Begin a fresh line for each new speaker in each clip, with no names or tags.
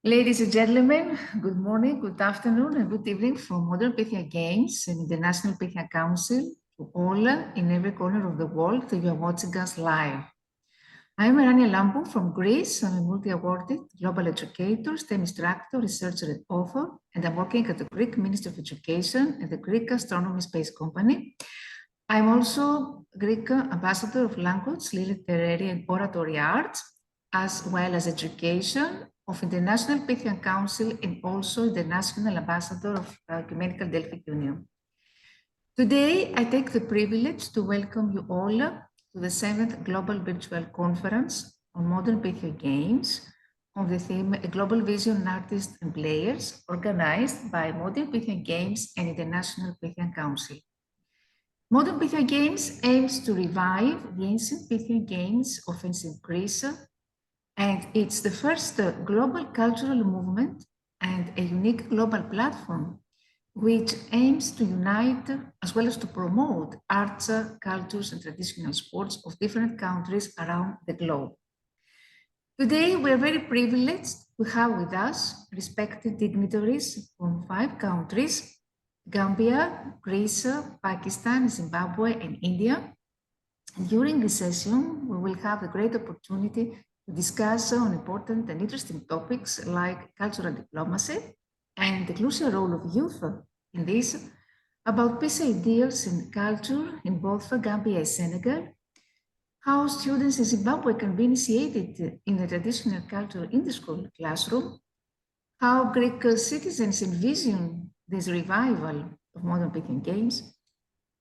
Ladies and gentlemen, good morning, good afternoon, and good evening from Modern Pythian Games and the National Pythian Council to all in every corner of the world that you are watching us live. I'm Rania Lampou from Greece. I'm a multi-awarded global educator, STEM instructor, researcher, and author, and I'm working at the Greek Ministry of Education and the Greek Astronomy Space Company. I'm also Greek ambassador of language, literary, and oratory arts, as well as education of International Pythian Council and also the National Ambassador of Ecumenical Delphic Union. Today, I take the privilege to welcome you all to the 7th Global Virtual Conference on Modern Pythian Games on the theme A Global Vision Artists and Players, organized by Modern Pythian Games and International Pythian Council. Modern Pythian Games aims to revive the ancient Pythian games of ancient Greece, and it's the first global cultural movement and a unique global platform which aims to unite as well as to promote arts, cultures, and traditional sports of different countries around the globe. Today, we are very privileged to have with us respected dignitaries from 5 countries: Gambia, Greece, Pakistan, Zimbabwe, and India. And during this session, we will have a great opportunity to discuss on important and interesting topics like cultural diplomacy and the crucial role of youth in this, about peace ideals and culture in both Gambia and Senegal, how students in Zimbabwe can be initiated in the traditional culture in the school classroom, how Greek citizens envision this revival of Modern Pythian Games,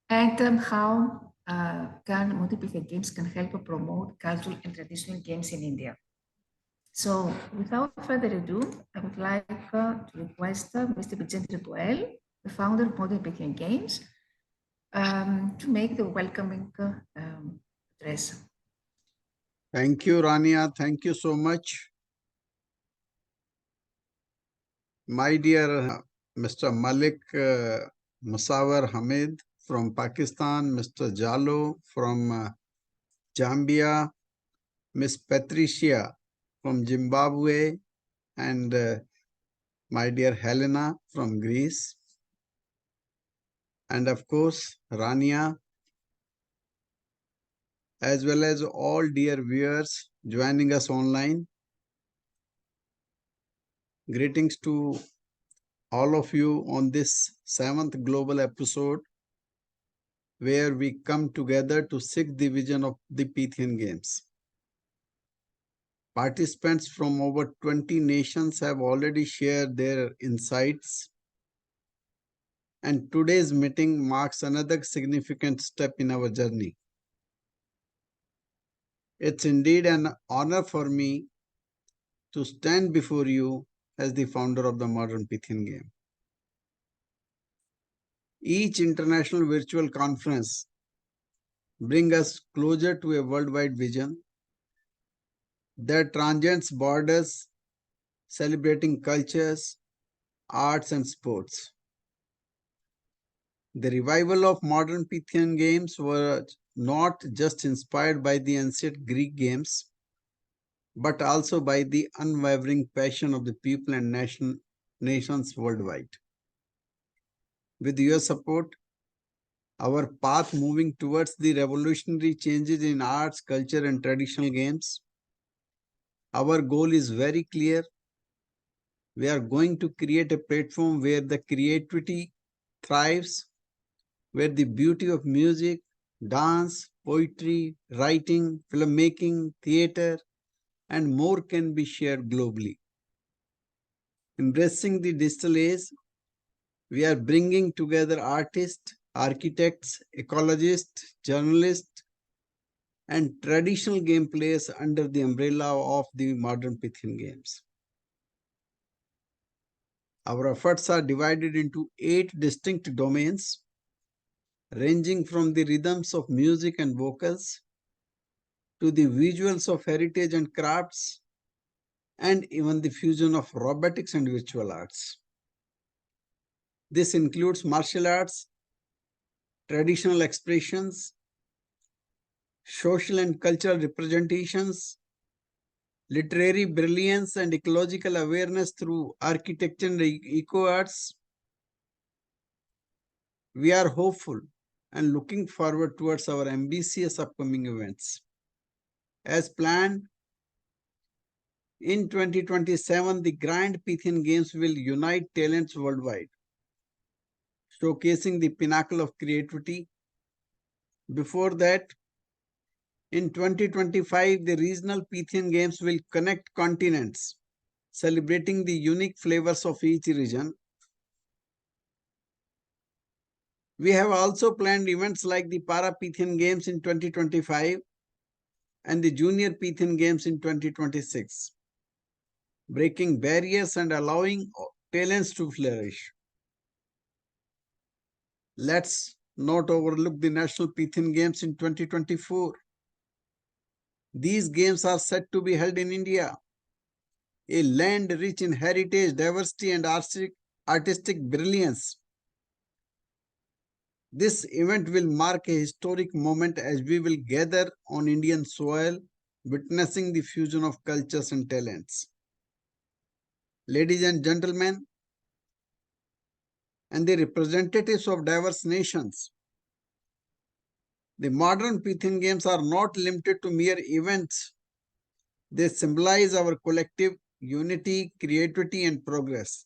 and how Modern Pythian Games can help promote cultural and traditional games in India. So without further ado, I would like to request Mr. Vicente Boel, the founder of Modern Pythian Games, to make the welcoming address.
Thank you, Rania. Thank you so much. My dear Mr. Malik Musawar Hamid from Pakistan, Mr. Jalo from Gambia, Ms. Patricia from Zimbabwe, and my dear Helena from Greece, and of course, Rania, as well as all dear viewers joining us online. Greetings to all of you on this 7th global episode, where we come together to seek the vision of the Pythian Games. Participants from over 20 nations have already shared their insights, and today's meeting marks another significant step in our journey. It's indeed an honor for me to stand before you as the founder of the Modern Pythian Game. Each international virtual conference brings us closer to a worldwide vision that transcends borders, celebrating cultures, arts, and sports. The revival of Modern Pythian Games was not just inspired by the ancient Greek games, but also by the unwavering passion of the people and nations worldwide. With your support, our path moving towards the revolutionary changes in arts, culture, and traditional games, our goal is very clear. We are going to create a platform where the creativity thrives, where the beauty of music, dance, poetry, writing, filmmaking, theater, and more can be shared globally. Embracing the digital age, we are bringing together artists, architects, ecologists, journalists, and traditional game players under the umbrella of the Modern Pythian Games. Our efforts are divided into 8 distinct domains, ranging from the rhythms of music and vocals to the visuals of heritage and crafts, and even the fusion of robotics and virtual arts. This includes martial arts, traditional expressions, social and cultural representations, literary brilliance, and ecological awareness through architecture and eco-arts. We are hopeful and looking forward towards our ambitious upcoming events. As planned, in 2027, the Grand Pythian Games will unite talents worldwide, showcasing the pinnacle of creativity. Before that, in 2025, the regional Pythian Games will connect continents, celebrating the unique flavors of each region. We have also planned events like the Para Pythian Games in 2025 and the Junior Pythian Games in 2026, breaking barriers and allowing talents to flourish. Let's not overlook the National Pythian Games in 2024. These games are set to be held in India, a land rich in heritage, diversity, and artistic brilliance. This event will mark a historic moment as we will gather on Indian soil, witnessing the fusion of cultures and talents. Ladies and gentlemen, and the representatives of diverse nations, the modern Pythian Games are not limited to mere events. They symbolize our collective unity, creativity, and progress.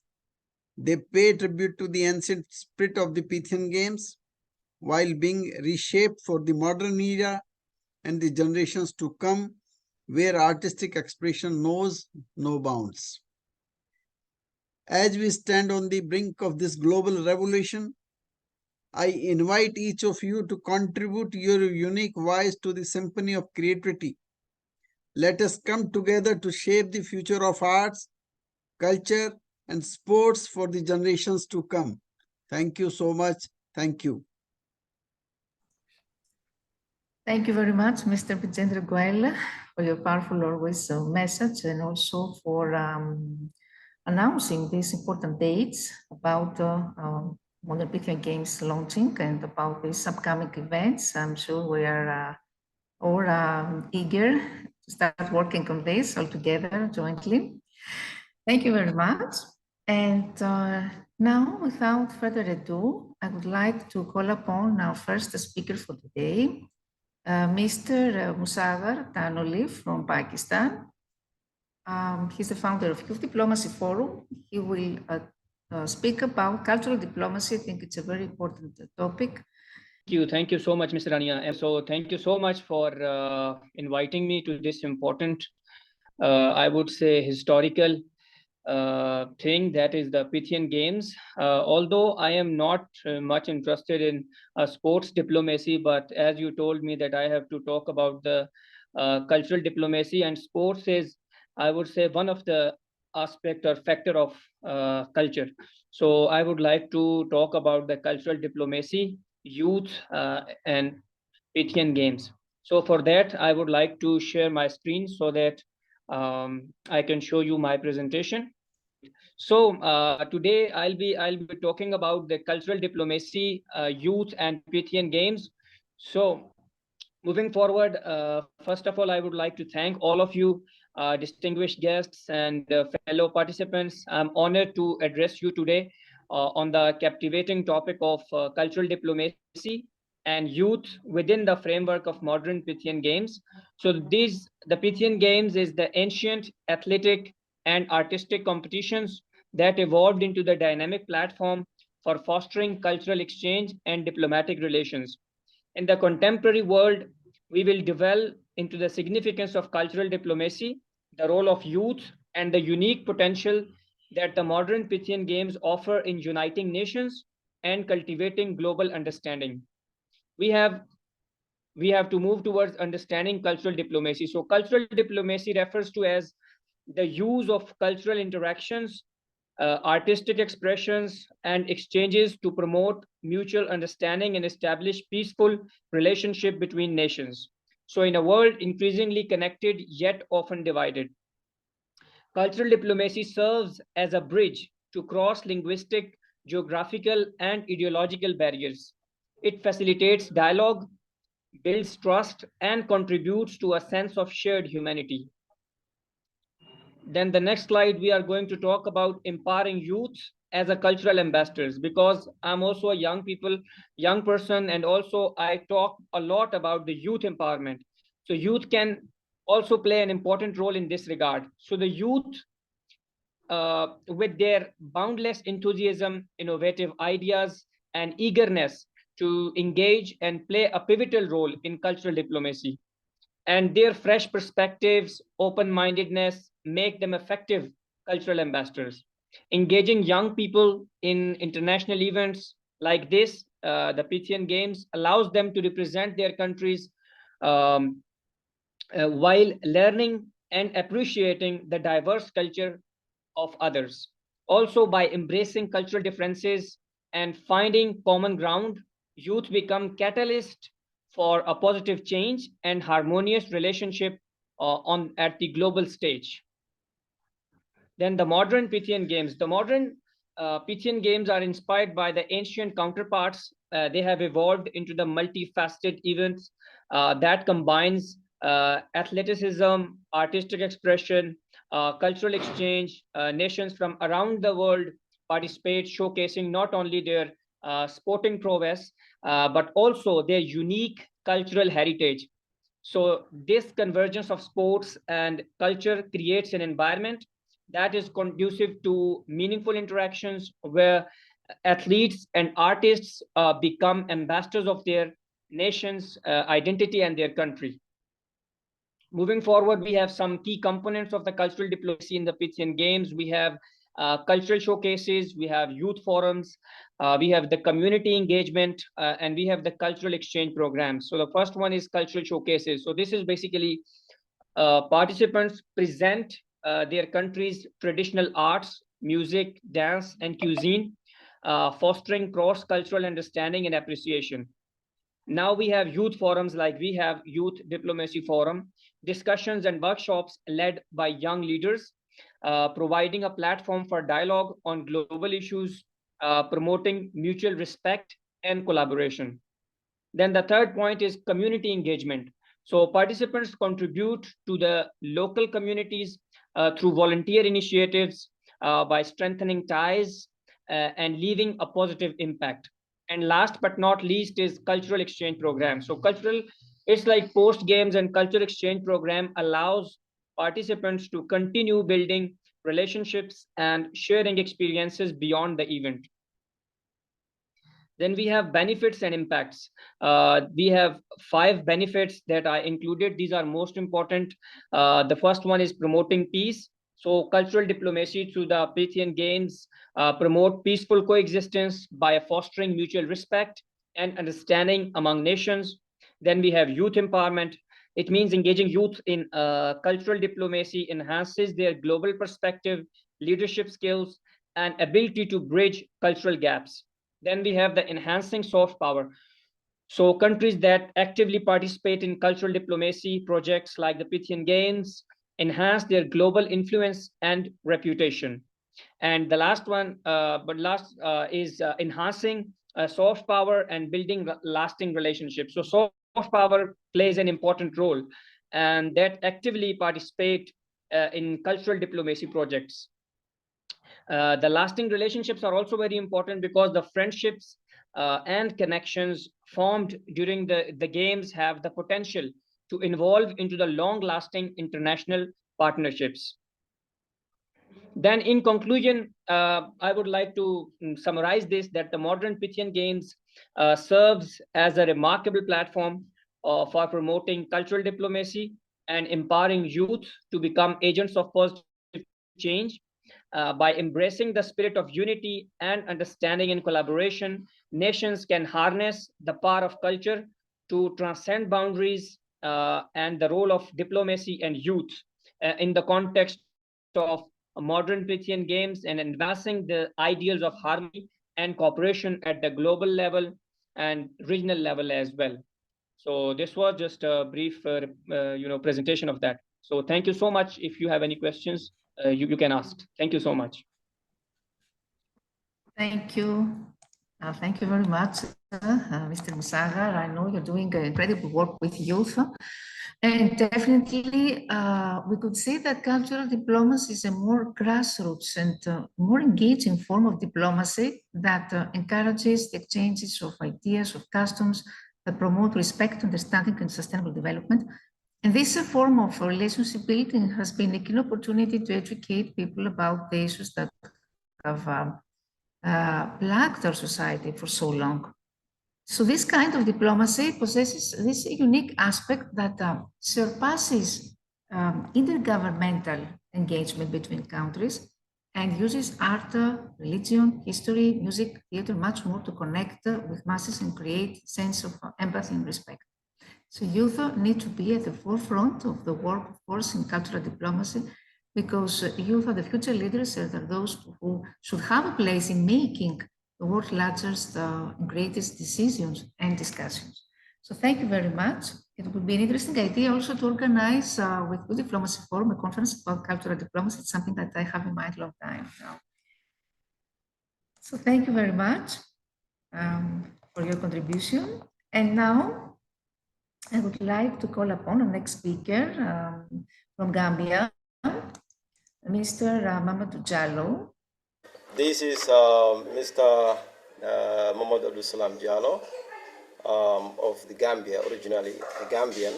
They pay tribute to the ancient spirit of the Pythian Games while being reshaped for the modern era and the generations to come, where artistic expression knows no bounds. As we stand on the brink of this global revolution, I invite each of you to contribute your unique voice to the symphony of creativity. Let us come together to shape the future of arts, culture, and sports for the generations to come. Thank you so much. Thank you.
Thank you very much, Mr. Vijendra Goel, for your powerful always message and also for announcing these important dates about Modern Pythian Games launching and about these upcoming events. I'm sure we are all eager to start working on this all together jointly. Thank you very much. And now, without further ado, I would like to call upon our first speaker for today, Mr. Musagar Tanoli from Pakistan. He's the founder of Youth Diplomacy Forum. He will speak about cultural diplomacy. I think it's a very important topic.
Thank you so much, Ms Rania. So thank you so much for inviting me to this important, I would say, historical thing that is the Pythian Games. Although I am not much interested in sports diplomacy, but as you told me that I have to talk about the cultural diplomacy, and sports is, I would say, one of the aspect or factor of culture. So I would like to talk about the cultural diplomacy, youth, and Pythian Games. So for that, I would like to share my screen so that I can show you my presentation. So today I'll be talking about the cultural diplomacy, youth, and Pythian Games. So moving forward, first of all, I would like to thank all of you, distinguished guests and fellow participants. I'm honored to address you today on the captivating topic of cultural diplomacy and youth within the framework of modern Pythian Games. So the Pythian Games is the ancient athletic and artistic competitions that evolved into the dynamic platform for fostering cultural exchange and diplomatic relations. In the contemporary world, we will delve into the significance of cultural diplomacy, the role of youth, and the unique potential that the modern Pythian Games offer in uniting nations and cultivating global understanding. We have to move towards understanding cultural diplomacy. So cultural diplomacy refers to as the use of cultural interactions, artistic expressions, and exchanges to promote mutual understanding and establish peaceful relationship between nations. So in a world increasingly connected yet often divided, cultural diplomacy serves as a bridge to cross linguistic, geographical, and ideological barriers. It facilitates dialogue, builds trust, and contributes to a sense of shared humanity. Then the next slide, we are going to talk about empowering youth as a cultural ambassadors, because I'm also a young person, and also I talk a lot about the youth empowerment. So youth can also play an important role in this regard. So the youth, with their boundless enthusiasm, innovative ideas, and eagerness to engage and play a pivotal role in cultural diplomacy, and their fresh perspectives, open-mindedness make them effective cultural ambassadors. Engaging young people in international events like this, the Pythian Games, allows them to represent their countries um, while learning and appreciating the diverse culture of others. Also, by embracing cultural differences and finding common ground, youth become catalyst for a positive change and harmonious relationship at the global stage. Then the modern Pythian Games. The modern Pythian Games are inspired by the ancient counterparts. They have evolved into the multifaceted events that combines athleticism, artistic expression, cultural exchange. Nations from around the world participate, showcasing not only their sporting prowess, but also their unique cultural heritage. So this convergence of sports and culture creates an environment that is conducive to meaningful interactions, where athletes and artists become ambassadors of their nation's identity and their country. Moving forward, we have some key components of the cultural diplomacy in the Pythian Games. We have cultural showcases, we have youth forums, we have the community engagement, and we have the cultural exchange programs. So the first one is cultural showcases. So this is basically participants present their country's traditional arts, music, dance, and cuisine, fostering cross-cultural understanding and appreciation. Now we have youth forums, like we have Youth Diplomacy Forum, discussions and workshops led by young leaders, providing a platform for dialogue on global issues, promoting mutual respect and collaboration. Then the third point is community engagement. So participants contribute to the local communities through volunteer initiatives, by strengthening ties and leaving a positive impact. And last but not least is cultural exchange program. So it's like post games and cultural exchange program allows participants to continue building relationships and sharing experiences beyond the event. Then we have benefits and impacts. We have 5 benefits that I included. These are most important. The first one is promoting peace. So cultural diplomacy through the Pythian Games promote peaceful coexistence by fostering mutual respect and understanding among nations. Then we have youth empowerment. It means engaging youth in cultural diplomacy enhances their global perspective, leadership skills, and ability to bridge cultural gaps. Then we have the enhancing soft power. So countries that actively participate in cultural diplomacy projects like the Pythian Games enhance their global influence and reputation. And the last one, is enhancing soft power and building lasting relationships. So soft power plays an important role, and that actively participate in cultural diplomacy projects. The lasting relationships are also very important, because the friendships and connections formed during the games have the potential to evolve into the long-lasting international partnerships. Then in conclusion, I would like to summarize this, that the Modern Pythian Games serves as a remarkable platform for promoting cultural diplomacy and empowering youth to become agents of positive change. By embracing the spirit of unity and understanding and collaboration, nations can harness the power of culture to transcend boundaries, and the role of diplomacy and youth in the context of Modern Pythian Games, and advancing the ideals of harmony and cooperation at the global level and regional level as well. So this was just a brief presentation of that. So thank you so much. If you have any questions, you can ask. Thank you so much.
Thank you. Thank you very much, Mr. Musagar. I know you're doing incredible work with youth. And definitely, we could say that cultural diplomacy is a more grassroots and more engaging form of diplomacy that encourages the exchanges of ideas, of customs, that promote respect, understanding, and sustainable development. And this form of relationship building has been a key opportunity to educate people about the issues that have plagued our society for so long. So this kind of diplomacy possesses this unique aspect that surpasses intergovernmental engagement between countries and uses art, religion, history, music, theater, much more to connect with masses and create sense of empathy and respect. So youth need to be at the forefront of the work, of course, in cultural diplomacy, because youth are the future leaders and are those who should have a place in making the world's largest and greatest decisions and discussions. So thank you very much. It would be an interesting idea also to organize with Good Diplomacy Forum a conference about cultural diplomacy. It's something that I have in mind a long time now. So thank you very much for your contribution. And now I would like to call upon our next speaker from Gambia, Mr. Mamadou Jallo.
This is Mr. Mohamed Abdul Salam Diallo of the Gambia, originally a Gambian,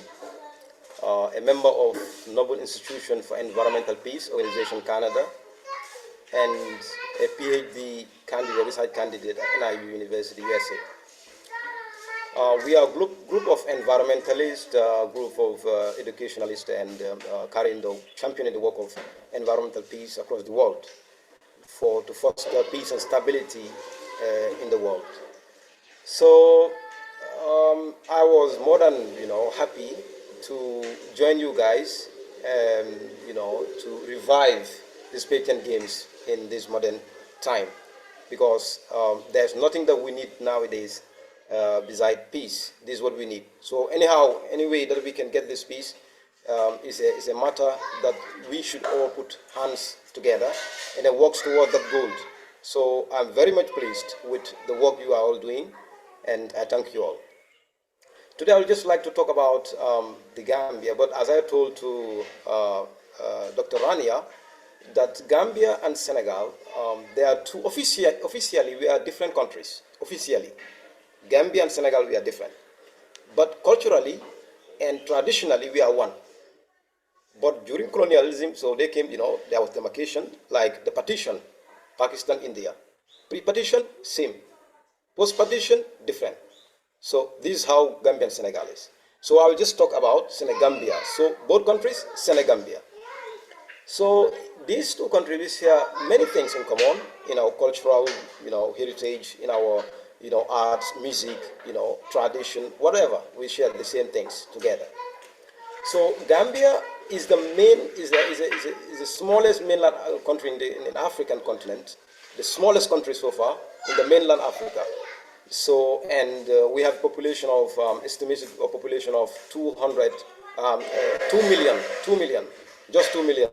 a member of Noble Institution for Environmental Peace, Organization Canada, and a PhD candidate, research candidate at NIU University, USA. We are a group of environmentalists, group of educationalists, and championing the work of environmental peace across the world to foster peace and stability in the world. So I was more than happy to join you guys, to revive the Pythian Games in this modern time, because there's nothing that we need nowadays beside peace. This is what we need. So anyhow, any way that we can get this peace is a matter that we should all put hands together and then work toward that goal. So I'm very much pleased with the work you are all doing, and I thank you all. Today I would just like to talk about the Gambia, but as I told to Dr. Rania, that Gambia and Senegal, they are two, officially we are different countries, officially. Gambia and Senegal, we are different. But culturally and traditionally, we are one. But during colonialism, so they came, there was demarcation, like the partition, Pakistan, India. Pre-partition, same. Post-partition, different. So this is how Gambia and Senegal is. So I will just talk about Senegambia. So both countries, Senegambia. So these two countries share many things in common in our cultural, heritage, in our, arts, music, tradition, whatever. We share the same things together. So Gambia is the smallest mainland country in the African continent, the smallest country so far in the mainland Africa. So, and we have population of estimated population of 2 million, just 2 million,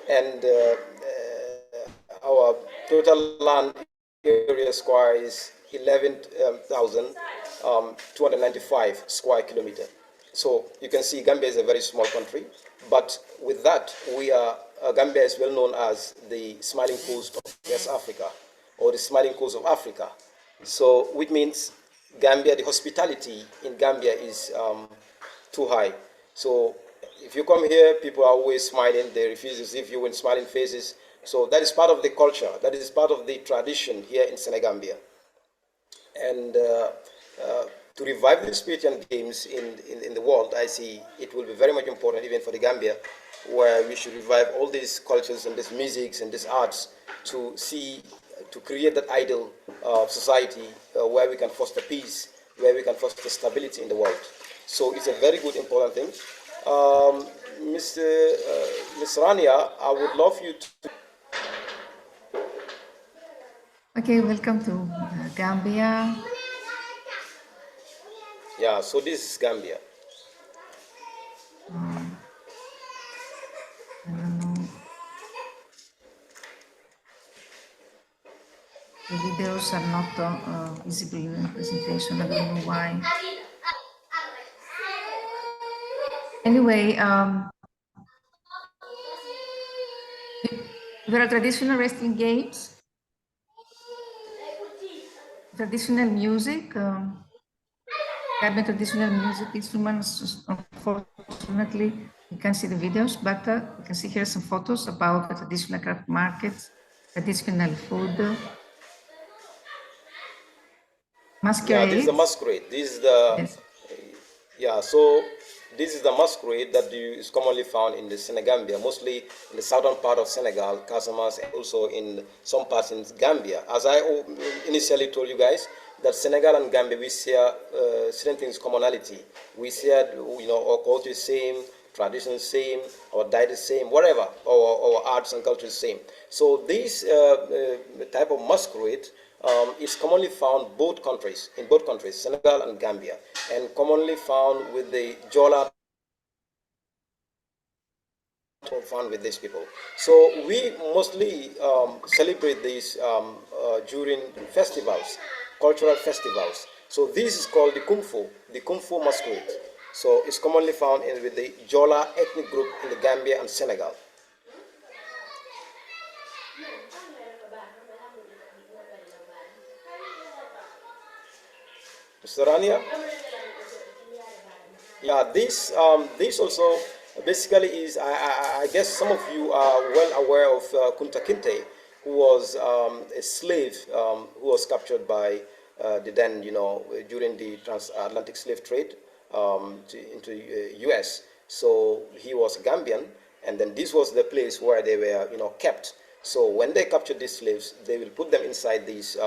and our total land area square is 11,295 square kilometer. So you can see Gambia is a very small country, but with that, Gambia is well known as the smiling coast of West Africa, or the smiling coast of Africa. So, which means Gambia, the hospitality in Gambia is too high. So if you come here, people are always smiling, they refuse to see you with smiling faces. So that is part of the culture, that is part of the tradition here in Senegambia. And to revive the Pythian Games in the world, I see it will be very much important even for the Gambia, where we should revive all these cultures and these musics and these arts to create that ideal society where we can foster peace, where we can foster stability in the world. So it's a very good, important thing. Ms Rania, I would love you to...
Okay, welcome to Gambia.
Yeah, so this is Gambia.
I don't know. The videos are not visible in the presentation. I don't know why. Anyway, there are traditional wrestling games, traditional music, Gambian traditional music instruments. Unfortunately, you can't see the videos, but you can see here some photos about the traditional craft markets, traditional food, masquerade.
Yeah, this is the masquerade. This is the
Yes.
Yeah, so this is the masquerade that is commonly found in the Senegambia, mostly in the southern part of Senegal, Casamance, and also in some parts in Gambia. As I initially told you guys, that Senegal and Gambia, we share certain things commonality. We share, our culture is same, tradition is same, our diet is same, whatever, our arts and culture is same. So this type of masquerade is commonly found in both countries, Senegal and Gambia, and commonly found with the Jola found with these people. So we mostly celebrate these during festivals, cultural festivals. So this is called the Kung Fu masquerade. So it's commonly found with the Jola ethnic group in the Gambia and Senegal. Mr. Rania? Yeah, this also basically is, I guess some of you are well aware of Kunta Kinte, who was a slave who was captured by the then, during the transatlantic slave trade into U.S. So he was Gambian, and then this was the place where they were, kept. So when they captured these slaves, they will put them inside these,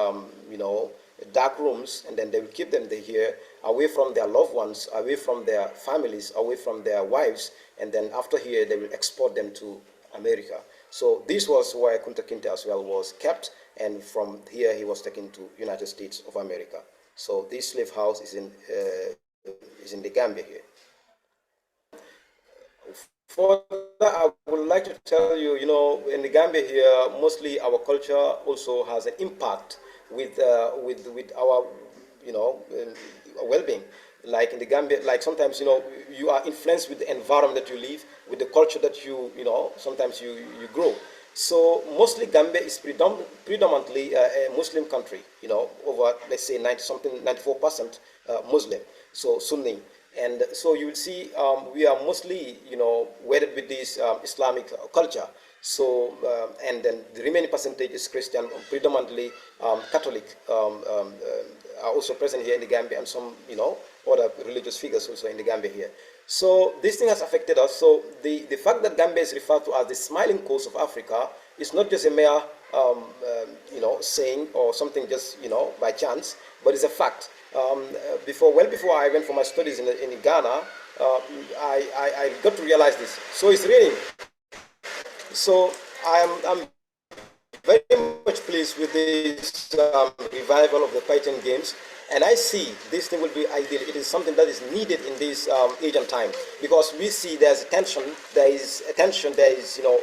dark rooms, and then they will keep them here, away from their loved ones, away from their families, away from their wives, and then after here, they will export them to America. So this was where Kunta Kinte as well was kept, and from here he was taken to United States of America. So this slave house is in the Gambia here. Further, I would like to tell you, in the Gambia here, mostly our culture also has an impact with our, well-being. Like in the Gambia, like sometimes, you are influenced with the environment that you live, with the culture that you sometimes you grow. So mostly Gambia is predominantly a Muslim country, over, let's say, 94% Muslim, so Sunni. And so you will see we are mostly, wedded with this Islamic culture. So, and then the remaining percentage is Christian, predominantly Catholic, are also present here in the Gambia, and some, other religious figures also in the Gambia here. So this thing has affected us. So the fact that Gambia is referred to as the smiling coast of Africa is not just a mere, saying or something just, by chance, but it's a fact. Well before I went for my studies in Ghana, I got to realize this. So it's raining. So I'm very much pleased with this revival of the Pythian Games, and I see this thing will be ideal. It is something that is needed in this age and time, because we see there's tension, there is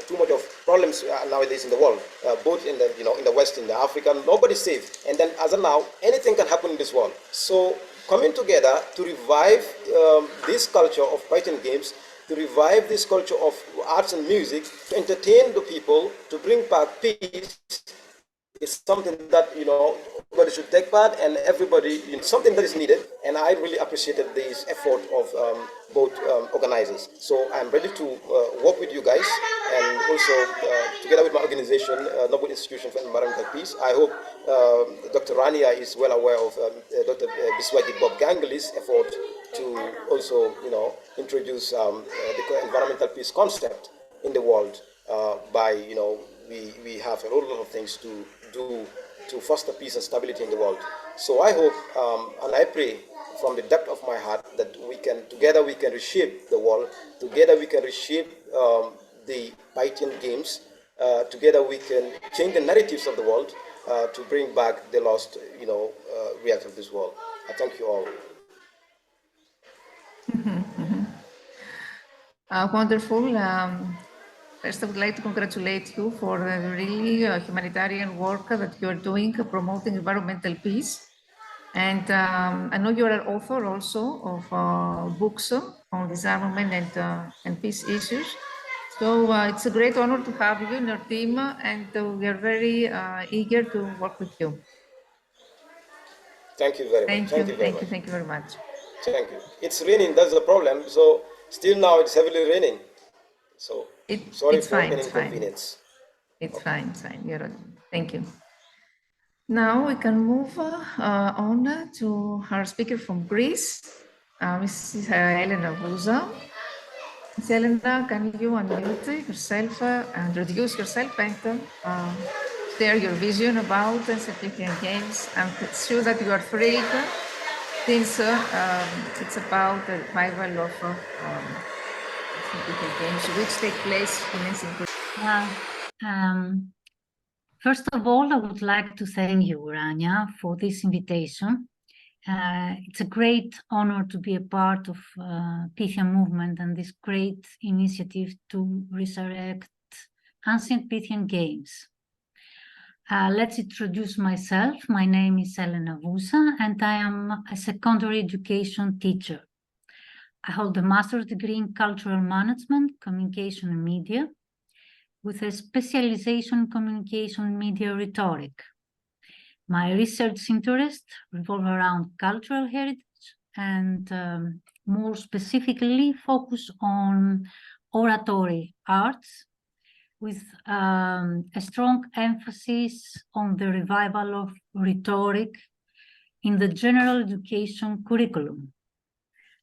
too much of problems nowadays in the world, both in the in the West, in the Africa. Nobody's safe, and then as of now, anything can happen in this world. So coming together to revive this culture of Pythian Games, to revive this culture of arts and music, to entertain the people, to bring back peace, is something that everybody should take part, and everybody, something that is needed. And I really appreciated this effort of both organizers. So I'm ready to work with you guys, and also together with my organization, Noble Institution for Environmental Peace. I hope Dr. Rania is well aware of Dr. Biswajit Bob Ganguly's effort to also, introduce the environmental peace concept in the world by, we have a whole lot of things to do to foster peace and stability in the world. So I hope and I pray from the depth of my heart that together we can reshape the world, together we can reshape the Pythian Games, together we can change the narratives of the world to bring back the lost, reality of this world. I thank you all.
Wonderful. First, I would like to congratulate you for the really humanitarian work that you are doing, promoting environmental peace. And I know you are an author also of books on disarmament and peace issues. So it's a great honor to have you in our team, and we are very eager to work with you.
Thank you very much.
Thank you very much.
Thank you. It's raining, that's the problem. So still now it's heavily raining. So sorry for any inconvenience.
It's fine. Thank you. Now we can move on to our speaker from Greece, Mrs. Elena Vouza. Ms. Elena, can you unmute yourself, introduce yourself, and share your vision about Ancient Pythian Games? I'm sure that you are thrilled since it's about the revival of Ancient Pythian Games, which take place in ancient Greece.
First of all, I would like to thank you, Rania, for this invitation. It's a great honor to be a part of Pythian movement and this great initiative to resurrect Ancient Pythian Games. Let's introduce myself. My name is Elena Vouza, and I am a secondary education teacher. I hold a master's degree in cultural management, communication and media, with a specialization in communication and media rhetoric. My research interests revolve around cultural heritage and more specifically focus on oratory arts with a strong emphasis on the revival of rhetoric in the general education curriculum.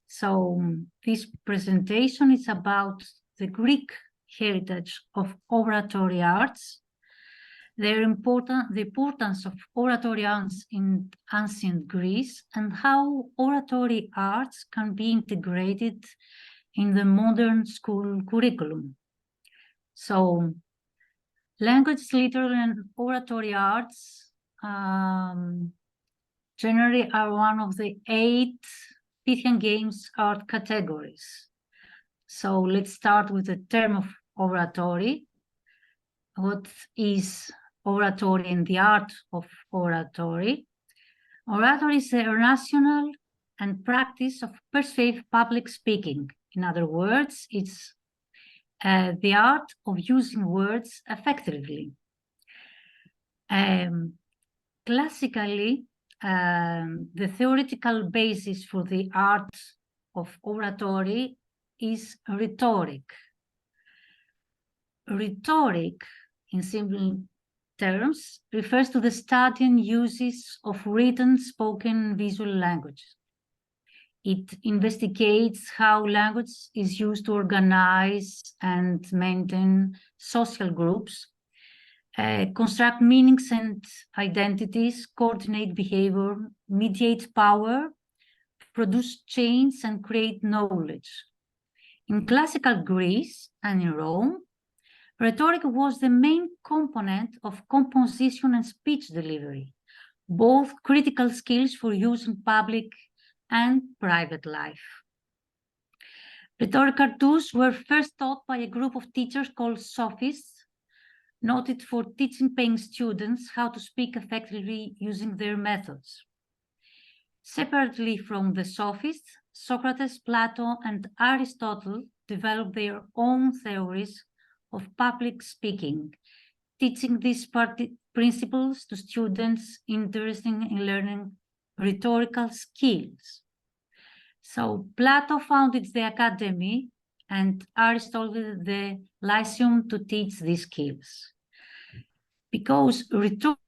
So this presentation is about the Greek heritage of oratory arts, the importance of oratory arts in ancient Greece, and how oratory arts can be integrated in the modern school curriculum. So, language, literature, and oratory arts generally are one of the 8 Pythian Games art categories. So let's start with the term of oratory. What is oratory and the art of oratory? Oratory is a rational and practice of persuasive public speaking. In other words, it's the art of using words effectively. Classically, the theoretical basis for the art of oratory is rhetoric. Rhetoric, in simple terms, refers to the study and uses of written, spoken, visual language. It investigates how language is used to organize and maintain social groups, construct meanings and identities, coordinate behavior, mediate power, produce change, and create knowledge. In classical Greece and in Rome, rhetoric was the main component of composition and speech delivery, both critical skills for use in public and private life. Rhetorical tools were first taught by a group of teachers called sophists, noted for teaching paying students how to speak effectively using their methods. Separately from the sophists, Socrates, Plato, and Aristotle developed their own theories of public speaking, teaching these principles to students interested in learning rhetorical skills. So Plato founded the academy and Aristotle the Lyceum to teach these skills. Because rhetoric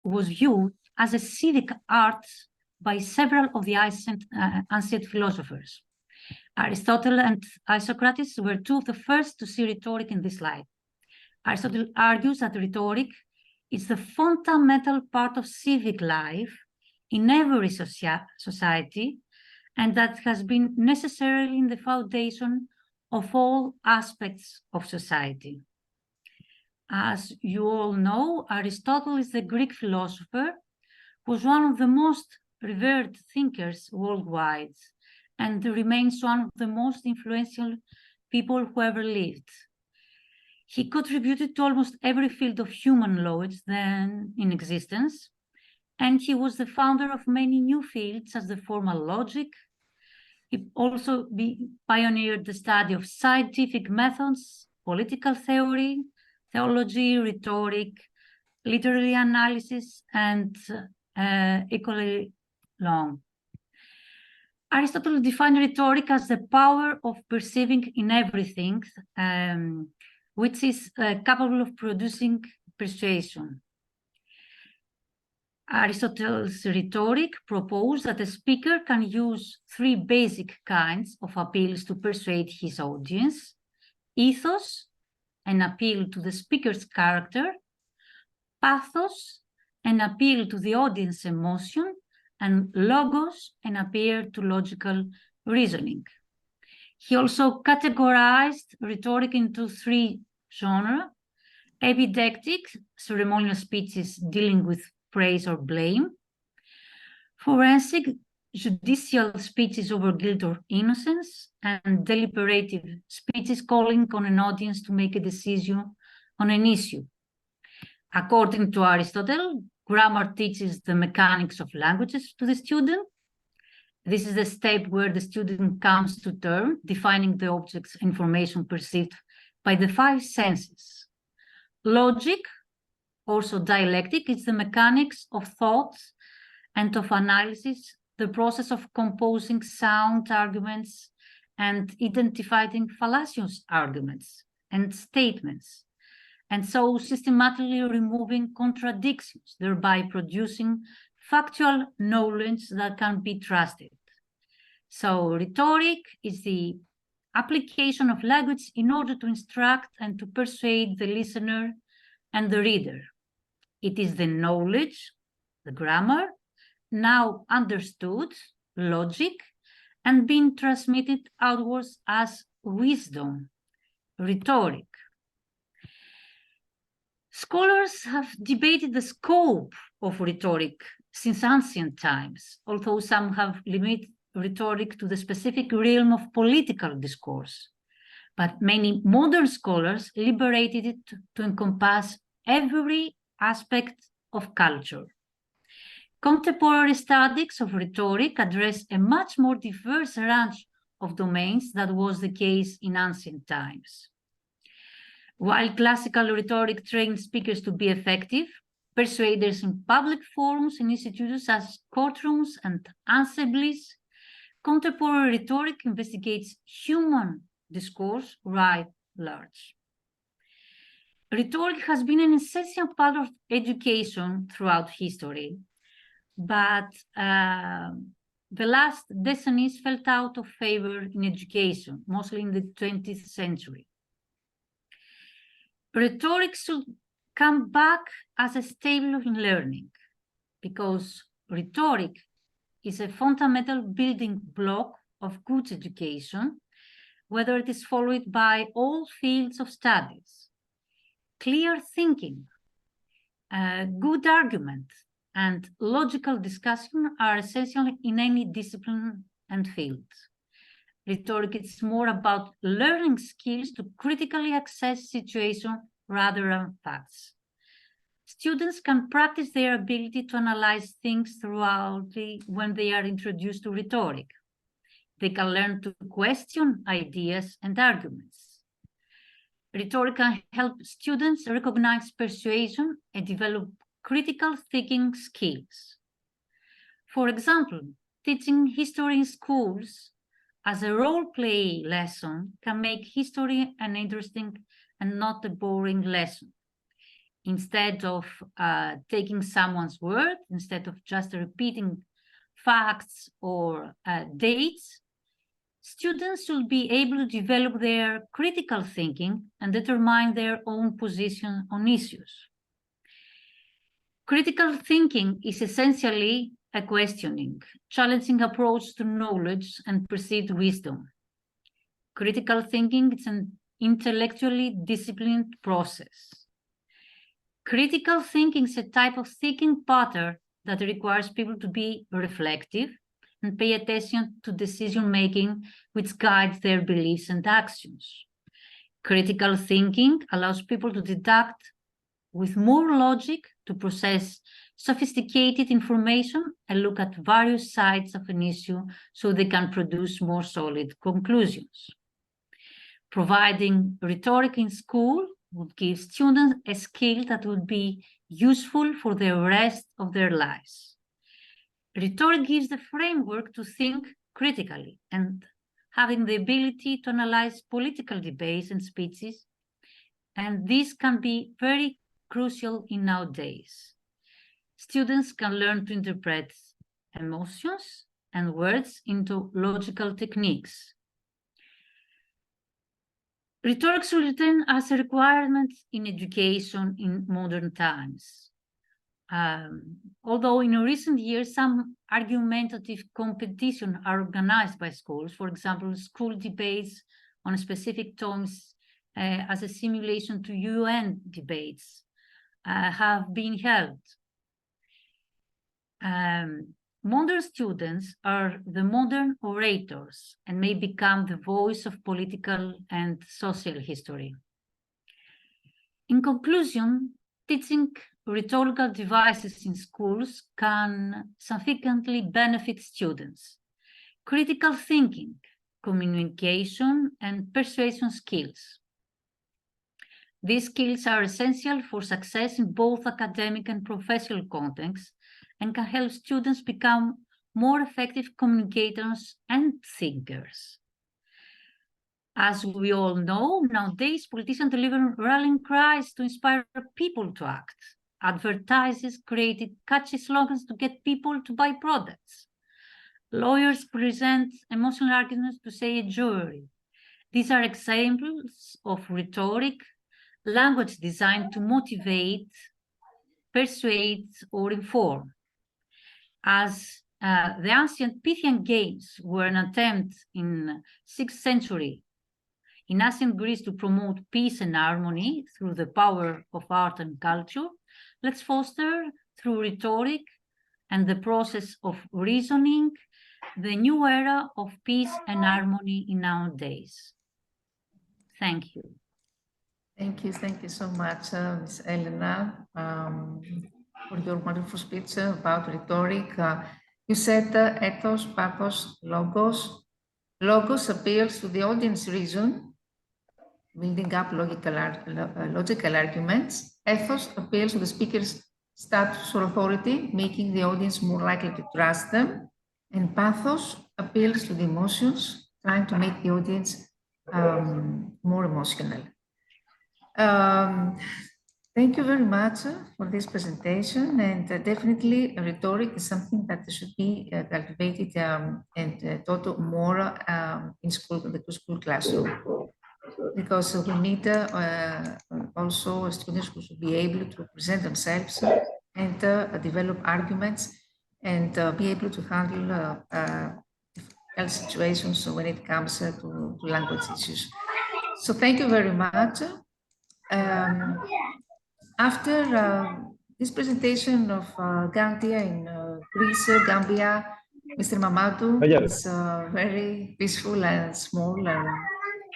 was viewed as a civic art by several of the ancient philosophers. Aristotle and Socrates were 2 of the first to see rhetoric in this light. Aristotle argues that rhetoric is the fundamental part of civic life in every society, and that has been necessarily in the foundation of all aspects of society. As you all know, Aristotle is the Greek philosopher who was one of the most revered thinkers worldwide and remains one of the most influential people who ever lived. He contributed to almost every field of human knowledge then in existence, And he was the founder of many new fields as the formal logic. He also pioneered the study of scientific methods, political theory, theology, rhetoric, literary analysis, and equally long. Aristotle defined rhetoric as the power of perceiving in everything, which is capable of producing persuasion. Aristotle's rhetoric proposed that a speaker can use three basic kinds of appeals to persuade his audience: ethos, an appeal to the speaker's character; pathos, an appeal to the audience emotion; and logos, an appeal to logical reasoning. He also categorized rhetoric into three genres: epidectic, ceremonial speeches dealing with praise or blame; forensic, judicial speeches over guilt or innocence; and deliberative speeches calling on an audience to make a decision on an issue. According to Aristotle, grammar teaches the mechanics of languages to the student. This is the step where the student comes to terms defining the object's information perceived by the five senses. Logic, also dialectic, is the mechanics of thoughts and of analysis, the process of composing sound arguments and identifying fallacious arguments and statements, and so systematically removing contradictions, thereby producing factual knowledge that can be trusted. So rhetoric is the application of language in order to instruct and to persuade the listener and the reader. It is the knowledge, the grammar, now understood, logic, and being transmitted outwards as wisdom, rhetoric. Scholars have debated the scope of rhetoric since ancient times, although some have limited rhetoric to the specific realm of political discourse. But many modern scholars liberated it to encompass every aspect of culture. Contemporary studies of rhetoric address a much more diverse range of domains than was the case in ancient times. While classical rhetoric trained speakers to be effective, persuaders in public forums and institutions as courtrooms and assemblies, contemporary rhetoric investigates human discourse writ large. Rhetoric has been an essential part of education throughout history, but the last decades fell out of favor in education, mostly in the 20th century. Rhetoric should come back as a staple in learning, because rhetoric is a fundamental building block of good education, whether it is followed by all fields of studies. Clear thinking, good argument, and logical discussion are essential in any discipline and field. Rhetoric is more about learning skills to critically assess situations rather than facts. Students can practice their ability to analyze things thoroughly when they are introduced to rhetoric. They can learn to question ideas and arguments. Rhetoric can help students recognize persuasion and develop critical thinking skills. For example, teaching history in schools as a role-play lesson can make history an interesting and not a boring lesson. Instead of taking someone's word, instead of just repeating facts or dates, students should be able to develop their critical thinking and determine their own position on issues. Critical thinking is essentially a questioning, challenging approach to knowledge and perceived wisdom. Critical thinking is an intellectually disciplined process. Critical thinking is a type of thinking pattern that requires people to be reflective and pay attention to decision-making which guides their beliefs and actions. Critical thinking allows people to deduct with more logic to process sophisticated information and look at various sides of an issue so they can produce more solid conclusions. Providing rhetoric in school would give students a skill that would be useful for the rest of their lives. Rhetoric gives the framework to think critically, and having the ability to analyze political debates and speeches, and this can be very crucial in nowadays. Students can learn to interpret emotions and words into logical techniques. Rhetoric is written as a requirement in education in modern times. Although in recent years, some argumentative competitions are organized by schools, for example, school debates on specific topics as a simulation to UN debates have been held. Modern students are the modern orators and may become the voice of political and social history. In conclusion, teaching rhetorical devices in schools can significantly benefit students. Critical thinking, communication, and persuasion skills. These skills are essential for success in both academic and professional contexts and can help students become more effective communicators and thinkers. As we all know, nowadays politicians deliver rallying cries to inspire people to act. Advertisers created catchy slogans to get people to buy products. Lawyers present emotional arguments to say a jury. These are examples of rhetoric, language designed to motivate, persuade, or inform. As the ancient Pythian Games were an attempt in 6th century in ancient Greece to promote peace and harmony through the power of art and culture, let's foster through rhetoric and the process of reasoning the new era of peace and harmony in our days. Thank you.
Thank you so much, Ms. Elena, for your wonderful speech about rhetoric. You said ethos, pathos, logos. Logos appeals to the audience reason, building up logical arguments. Ethos appeals to the speaker's status or authority, making the audience more likely to trust them. And pathos appeals to the emotions, trying to make the audience more emotional. Thank you very much for this presentation, and definitely rhetoric is something that should be cultivated and taught more in school, the school classroom, because we need also students who should be able to present themselves and develop arguments and be able to handle difficult situations when it comes to language issues. So thank you very much. After this presentation of Gambia in Greece, Gambia, Mr. Mamadou is very peaceful and small and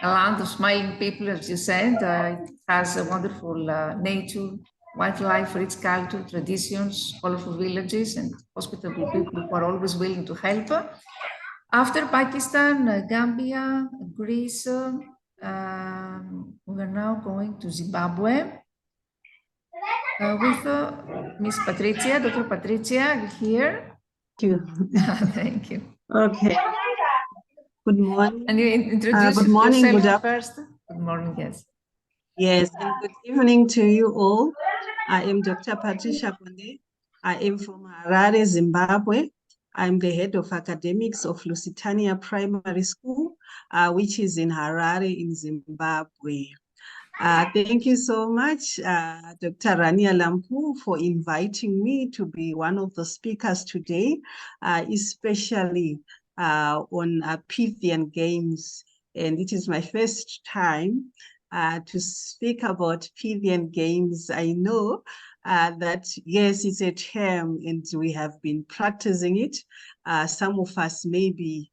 a land of smiling people, as you said. It has a wonderful nature, wildlife, rich culture, traditions, colorful villages, and hospitable people who are always willing to help. After Pakistan, Gambia, Greece, we are now going to Zimbabwe with Ms. Patricia. Dr. Patricia, are you here?
Thank you.
Thank you.
Okay. Good morning.
And you introduce yourself first. Good morning, yes.
Yes, and good evening to you all. I am Dr. Patricia Konde. I am from Harare, Zimbabwe. I'm the head of academics of Lusitania Primary School, which is in Harare in Zimbabwe. Thank you so much, Dr. Rania Lampou, for inviting me to be one of the speakers today, especially on Pythian Games. And it is my first time to speak about Pythian Games. I know that, yes, it's a term and we have been practicing it. Some of us maybe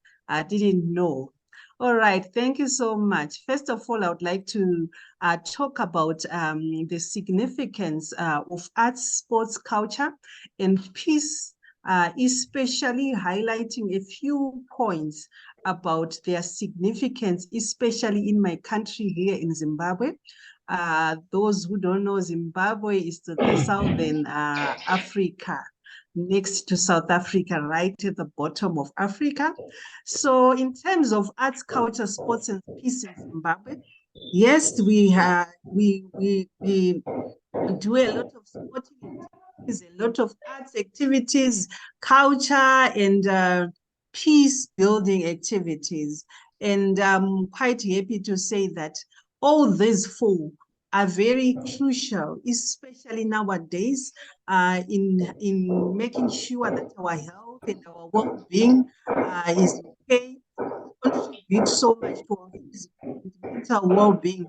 didn't know. All right, thank you so much. First of all, I would like to talk about the significance of arts, sports, culture, and peace, especially highlighting a few points about their significance, especially in my country here in Zimbabwe. Those who don't know, Zimbabwe is the southern Africa, next to South Africa, right at the bottom of Africa. So in terms of arts, culture, sports, and peace in Zimbabwe, yes, we do a lot of sporting activities, a lot of arts activities, culture, and peace building activities. And I'm quite happy to say that all these four are very crucial, especially nowadays, in making sure that our health and our well-being is okay, contribute so much to our physical and mental well-being.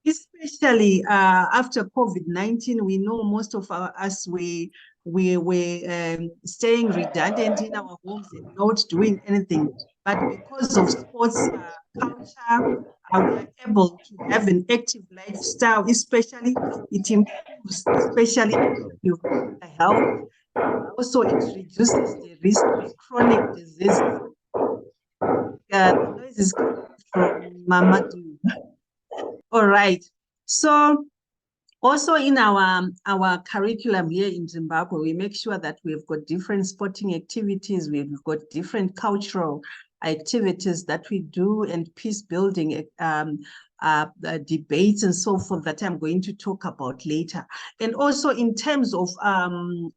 Especially after COVID-19, we know most of us we were staying redundant in our homes and not doing anything. But because of sports culture, we are able to have an active lifestyle, especially it improves, especially your health. Also, it reduces the risk of chronic diseases. The noise is coming from Mamadou. All right. So also in our curriculum here in Zimbabwe, we make sure that we've got different sporting activities, we've got different cultural activities that we do, and peace building debates and so forth that I'm going to talk about later. And also in terms of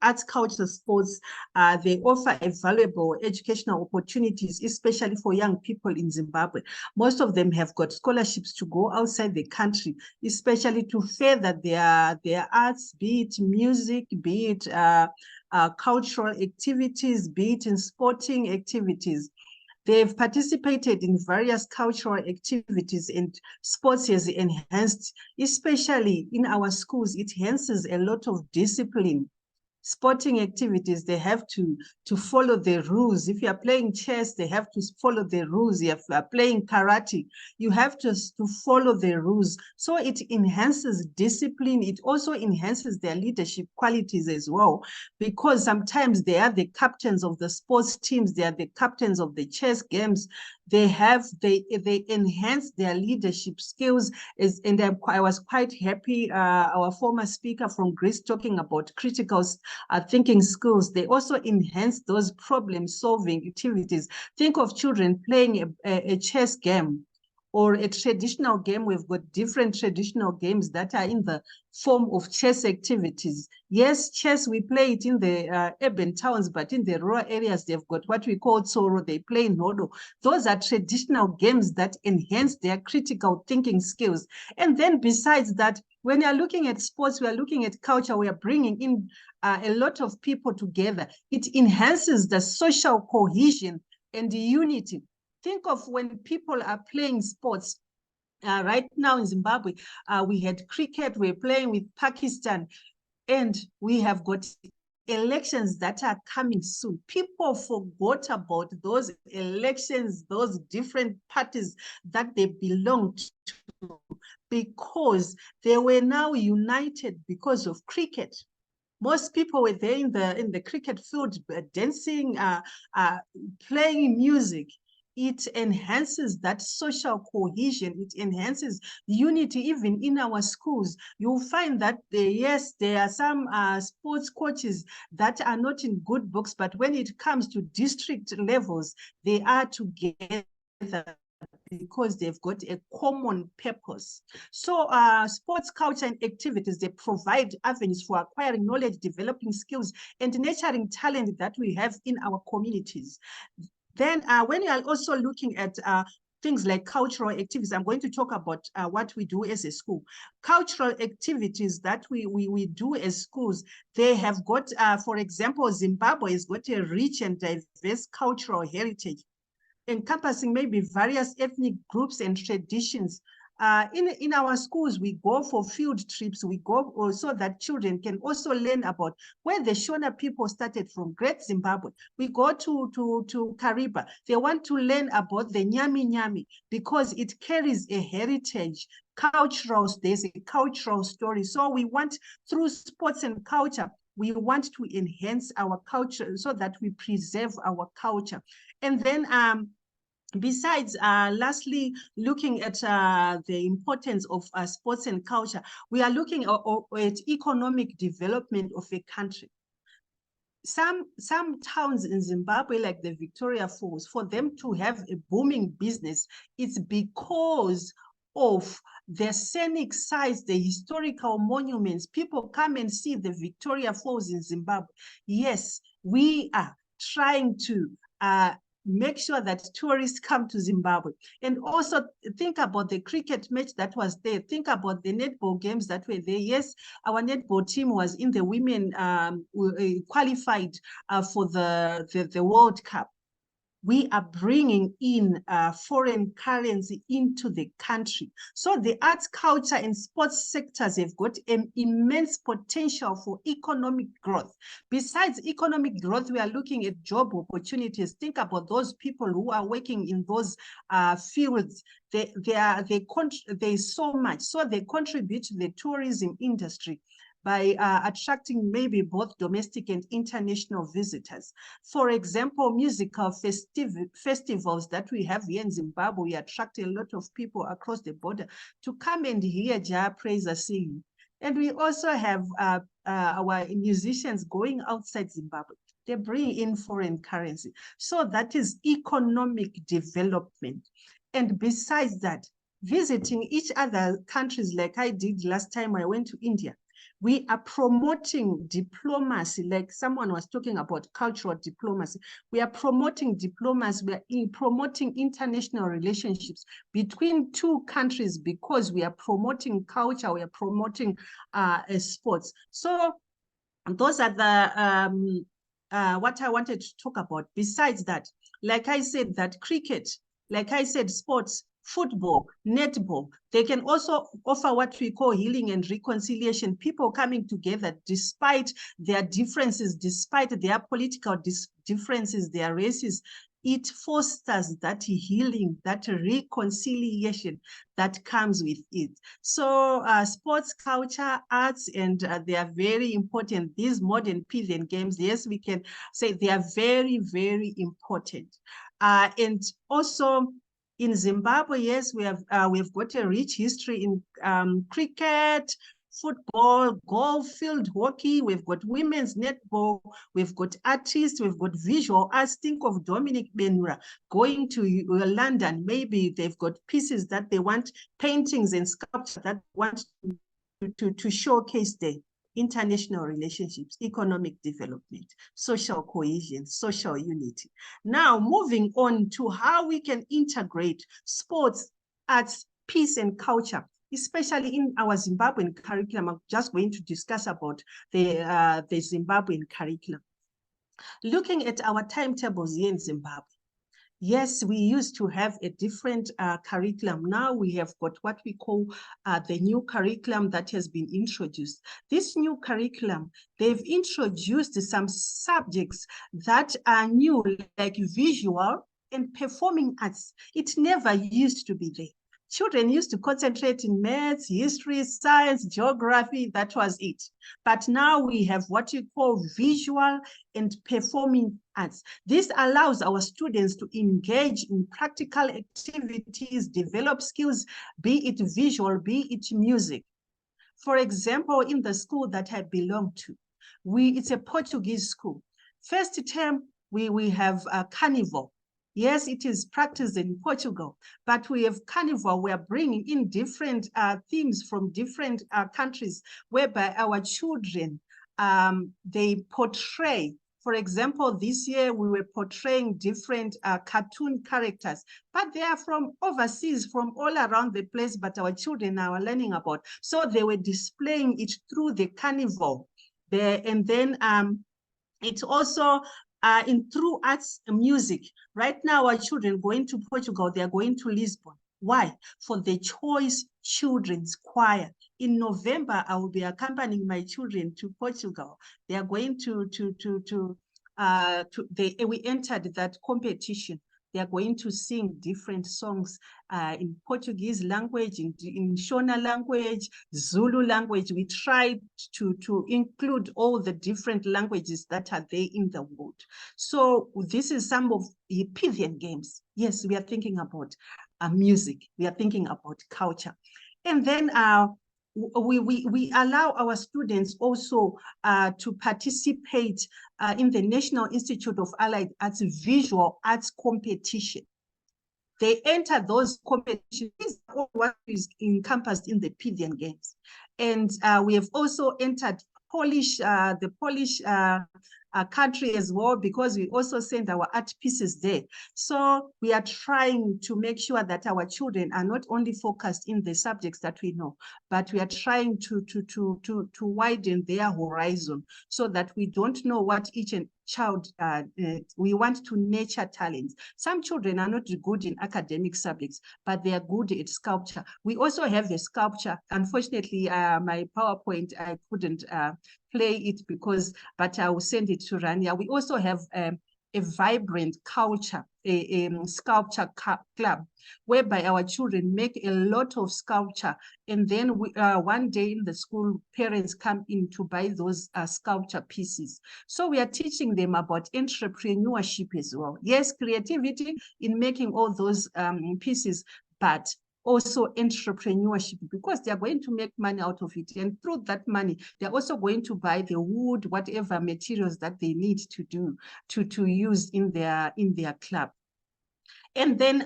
arts, culture, sports, they offer a valuable educational opportunities, especially for young people in Zimbabwe. Most of them have got scholarships to go outside the country, especially to further their arts, be it music, be it cultural activities, be it in sporting activities. They've participated in various cultural activities, and sports has enhanced, especially in our schools, it enhances a lot of discipline. Sporting activities, they have to follow the rules. If you are playing chess, they have to follow the rules. If you are playing karate, you have to follow the rules. So it enhances discipline. It also enhances their leadership qualities as well, because sometimes they are the captains of the sports teams, they are the captains of the chess games. They enhance their leadership skills. And I was quite happy, our former speaker from Greece talking about critical thinking skills. They also enhance those problem-solving activities. Think of children playing a chess game or a traditional game. We've got different traditional games that are in the form of chess activities. Yes, chess, we play it in the urban towns, but in the rural areas, they've got what we call tsoro, they play nodo. Those are traditional games that enhance their critical thinking skills. And then besides that, when you're looking at sports, we are looking at culture, we are bringing in a lot of people together. It enhances the social cohesion and the unity. Think of when people are playing sports. Right now in Zimbabwe, we had cricket, we're playing with Pakistan, and we have got elections that are coming soon. People forgot about those elections, those different parties that they belonged to, because they were now united because of cricket. Most people were there in the cricket field, dancing, playing music. It enhances that social cohesion. It enhances unity even in our schools. You'll find that, yes, there are some sports coaches that are not in good books, but when it comes to district levels, they are together because they've got a common purpose. So sports, culture, and activities, they provide avenues for acquiring knowledge, developing skills, and nurturing talent that we have in our communities. Then when you are also looking at things like cultural activities, I'm going to talk about what we do as a school. Cultural activities that we do as schools, they have got, for example, Zimbabwe has got a rich and diverse cultural heritage, encompassing maybe various ethnic groups and traditions. In our schools, we go for field trips. We go so that children can also learn about where the Shona people started from, Great Zimbabwe. We go to Kariba. They want to learn about the Nyami Nyami because it carries a heritage, there's a cultural story. So we want, through sports and culture, we want to enhance our culture so that we preserve our culture. And then besides, lastly, looking at the importance of sports and culture, we are looking at economic development of a country. Some towns in Zimbabwe, like the Victoria Falls, for them to have a booming business, it's because of the scenic sites, the historical monuments. People come and see the Victoria Falls in Zimbabwe. Yes, we are trying to make sure that tourists come to Zimbabwe. And also think about the cricket match that was there. Think about the netball games that were there. Yes, our netball team was in the women qualified for the World Cup. We are bringing in foreign currency into the country. So the arts, culture, and sports sectors have got an immense potential for economic growth. Besides economic growth, we are looking at job opportunities. Think about those people who are working in those fields. There's so much. So they contribute to the tourism industry by attracting maybe both domestic and international visitors. For example, musical festivals that we have here in Zimbabwe, we attract a lot of people across the border to come and hear Jah Praiser sing. And we also have our musicians going outside Zimbabwe. They bring in foreign currency. So that is economic development. And besides that, visiting each other countries like I did last time I went to India, we are promoting diplomacy, like someone was talking about cultural diplomacy. We are promoting diplomacy, we are promoting international relationships between two countries because we are promoting culture, we are promoting sports. So those are the what I wanted to talk about. Besides that, like I said, that cricket, like I said, sports, football, netball, they can also offer what we call healing and reconciliation, people coming together despite their differences, despite their political differences, their races. It fosters that healing, that reconciliation that comes with it. So sports, culture, arts, and they are very important. These modern Pythian games, yes, we can say they are very, very important. And also, in Zimbabwe, yes, we've got a rich history in cricket, football, golf, field hockey. We've got women's netball. We've got artists. We've got visual arts. Think of Dominic Benura going to London. Maybe they've got pieces that they want, paintings and sculpture that want to showcase there. International relationships, economic development, social cohesion, social unity. Now, moving on to how we can integrate sports, arts, peace, and culture, especially in our Zimbabwean curriculum. I'm just going to discuss about the Zimbabwean curriculum. Looking at our timetables here in Zimbabwe, yes, we used to have a different curriculum. Now we have got what we call the new curriculum that has been introduced. This new curriculum, they've introduced some subjects that are new, like visual and performing arts. It never used to be there. Children used to concentrate in maths, history, science, geography, that was it. But now we have what you call visual and performing arts. This allows our students to engage in practical activities, develop skills, be it visual, be it music. For example, in the school that I belong to, it's a Portuguese school. First term, we have a carnival. Yes, it is practiced in Portugal, but we have carnival. We are bringing in different themes from different countries, whereby our children, they portray. For example, this year we were portraying different cartoon characters, but they are from overseas, from all around the place, but our children are learning about. So they were displaying it through the carnival there. And then it's also through arts and music. Right now, our children going to Portugal, they are going to Lisbon. Why? For the Choice Children's Choir. In November, I will be accompanying my children to Portugal. They are going we entered that competition. They are going to sing different songs in Portuguese language, in Shona language, Zulu language. We tried to include all the different languages that are there in the world. So this is some of the Pythian games. Yes, we are thinking about music. We are thinking about culture. And then we allow our students also to participate in the National Institute of Allied Arts Visual Arts Competition. They enter those competitions. This is all what is encompassed in the Pythian Games. And we have also entered the Polish country as well, because we also send our art pieces there. So we are trying to make sure that our children are not only focused in the subjects that we know, but we are trying to widen their horizon, so that we don't know what each child, we want to nurture talents. Some children are not good in academic subjects, but they are good at sculpture. We also have a sculpture. Unfortunately, my PowerPoint, I couldn't play it but I will send it to Rania. We also have a vibrant culture, a sculpture club, whereby our children make a lot of sculpture. And then one day in the school, parents come in to buy those sculpture pieces. So we are teaching them about entrepreneurship as well. Yes, creativity in making all those pieces, but also entrepreneurship, because they are going to make money out of it. And through that money, they're also going to buy the wood, whatever materials that they need to do to use in their club. And then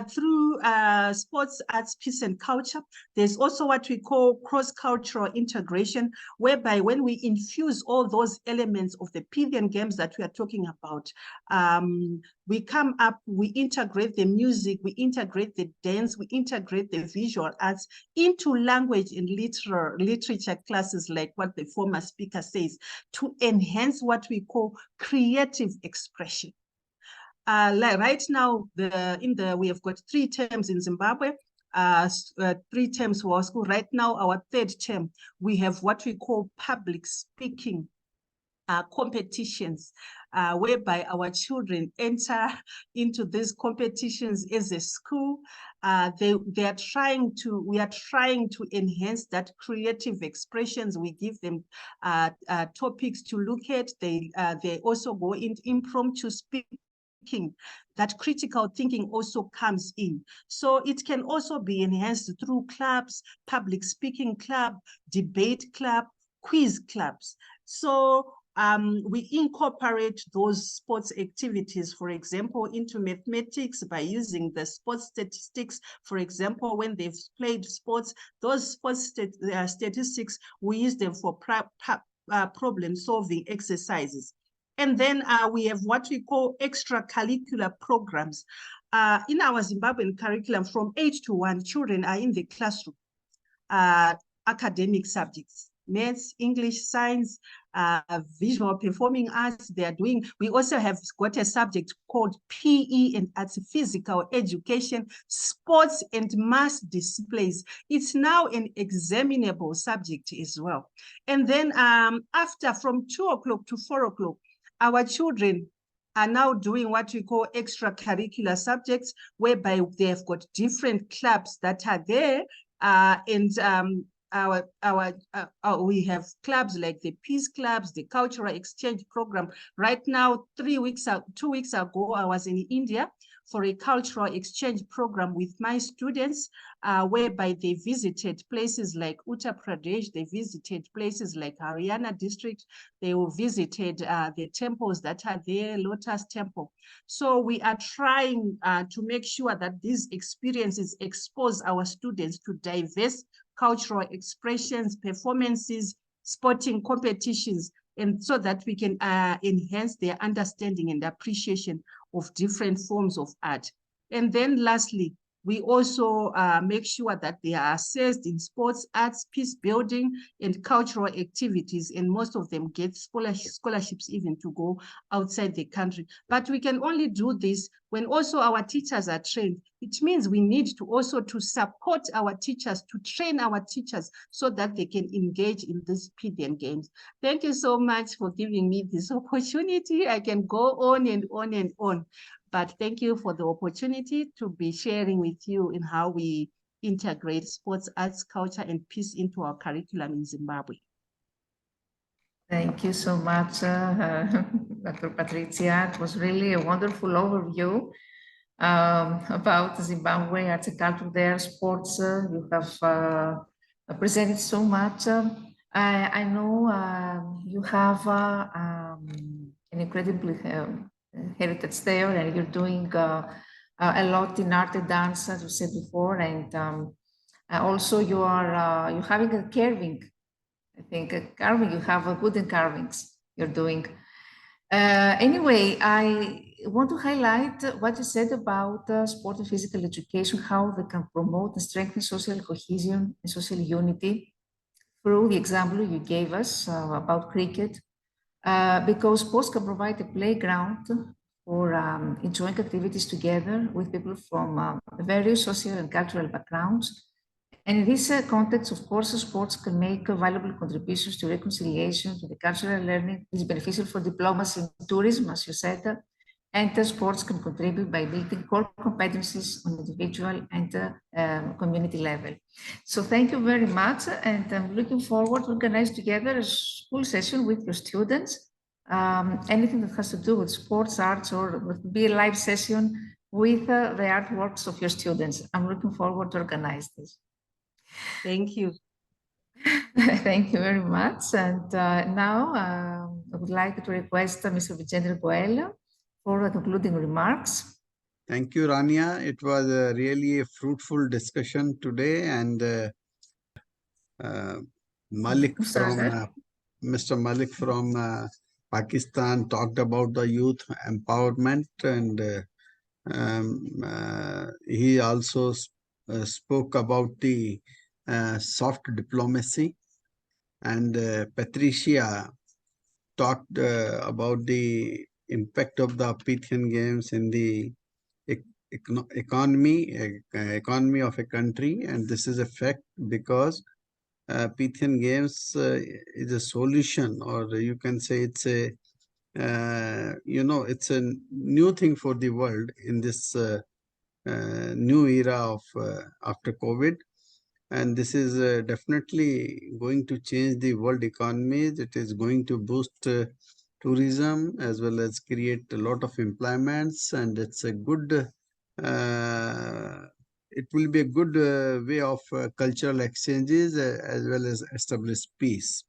through sports, arts, peace, and culture, there's also what we call cross-cultural integration, whereby when we infuse all those elements of the Pythian games that we are talking about, we come up, we integrate the music, we integrate the dance, we integrate the visual arts into language and literature classes, like what the former speaker says, to enhance what we call creative expression. Like right now, we have got 3 terms in Zimbabwe, 3 terms for our school. Right now, our 3rd term, we have what we call public speaking competitions, whereby our children enter into these competitions as a school. We are trying to enhance that creative expressions. We give them topics to look at. They also go into impromptu speaking. That critical thinking also comes in. So it can also be enhanced through clubs, public speaking club, debate club, quiz clubs. So we incorporate those sports activities, for example, into mathematics by using the sports statistics. For example, when they've played sports, those sports statistics, we use them for problem-solving exercises. And then we have what we call extracurricular programs. In our Zimbabwean curriculum, from 8 to 1, children are in the classroom. Academic subjects, maths, English, science, visual performing arts, they are doing. We also have got a subject called PE and arts, physical education, sports and mass displays. It's now an examinable subject as well. And then after, from 2 o'clock to 4 o'clock, our children are now doing what we call extracurricular subjects, whereby they've got different clubs that are there. We have clubs like the Peace Clubs, the Cultural Exchange Program. Right now, 2 weeks ago, I was in India for a cultural exchange program with my students, whereby they visited places like Uttar Pradesh, they visited places like Haryana district, they visited the temples that are there, Lotus Temple. So we are trying to make sure that these experiences expose our students to diverse cultural expressions, performances, sporting competitions, and so that we can enhance their understanding and appreciation of different forms of art. And then lastly, We also make sure that they are assessed in sports, arts, peace building, and cultural activities, and most of them get scholarships even to go outside the country. But we can only do this when also our teachers are trained. It means we need to also to support our teachers, to train our teachers so that they can engage in these Pythian games. Thank you so much for giving me this opportunity. I can go on and on and on. But thank you for the opportunity to be sharing with you in how we integrate sports, arts, culture, and peace into our curriculum in Zimbabwe.
Thank you so much, Dr. Patricia. It was really a wonderful overview about Zimbabwe, arts and culture there, sports. You have presented so much. I know you have an incredibly heritage there, and you're doing a lot in art and dance, as you said before, and also you are you're having a carving. I think carving, you have a good in carvings you're doing. Anyway, I want to highlight what you said about sport and physical education, how they can promote and strengthen social cohesion and social unity through the example you gave us about cricket, because sports can provide a playground for enjoying activities together with people from various social and cultural backgrounds. And in this context, of course, sports can make valuable contributions to reconciliation, to the cultural learning. It's beneficial for diplomacy and tourism, as you said, and sports can contribute by building core competencies on individual and community level. So thank you very much, and I'm looking forward to organize together a school session with your students. Anything that has to do with sports, arts, or would be a live session with the artworks of your students. I'm looking forward to organize this.
Thank you.
Thank you very much. And now I would like to request Mr. Vijendra Goel for the concluding remarks.
Thank you, Rania. It was really a fruitful discussion today, and Malik from Mr. Malik from Pakistan talked about the youth empowerment, and he also spoke about the soft diplomacy, and Patricia talked about the impact of the Pythian Games in the economy of a country, and this is a fact because Pythian Games is a solution, or you can say it's a it's a new thing for the world in this new era of after COVID. And this is definitely going to change the world economy. It is going to boost tourism as well as create a lot of employments, and it's a good, it will be a good way of cultural exchanges as well as establish peace.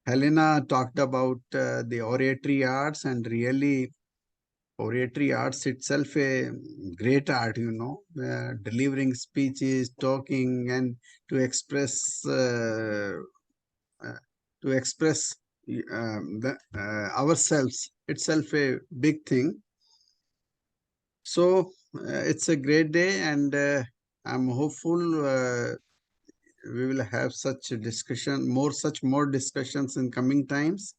Helena talked about the oratory arts, and really oratory arts itself a great art, delivering speeches, talking, and to express ourselves itself a big thing. So it's a great day, and I'm hopeful we will have such a discussion, more discussions in coming times.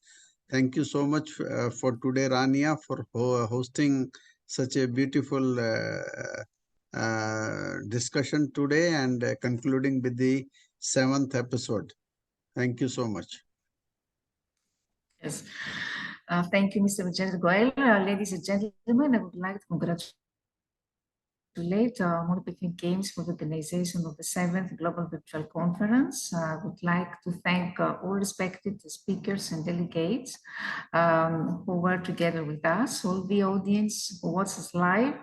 Thank you so much for today, Rania, for hosting such a beautiful discussion today, and concluding with the 7th episode. Thank you so much.
Yes. Thank you, Mr. Vijendra Goel. Ladies and gentlemen, I would like to congratulate Modern Pythian Games for the organization of the 7th Global Virtual Conference. I would like to thank all respected speakers and delegates who were together with us, all the audience who watched us live,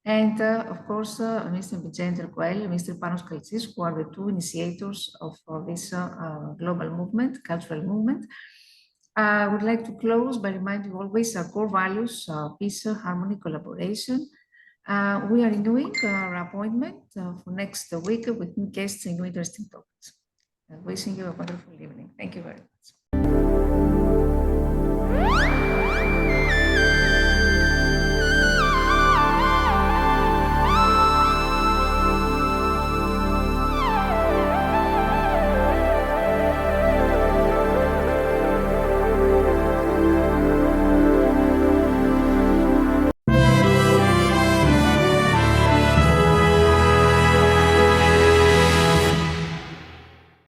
and of course, Mr. Vijendra Goel and Mr. Panos Kaltsis, who are the two initiators of this global movement, cultural movement. I would like to close by reminding you always our core values, peace, harmony, collaboration. We are renewing our appointment for next week with new guests and new interesting topics. Wishing you a wonderful evening. Thank you very much.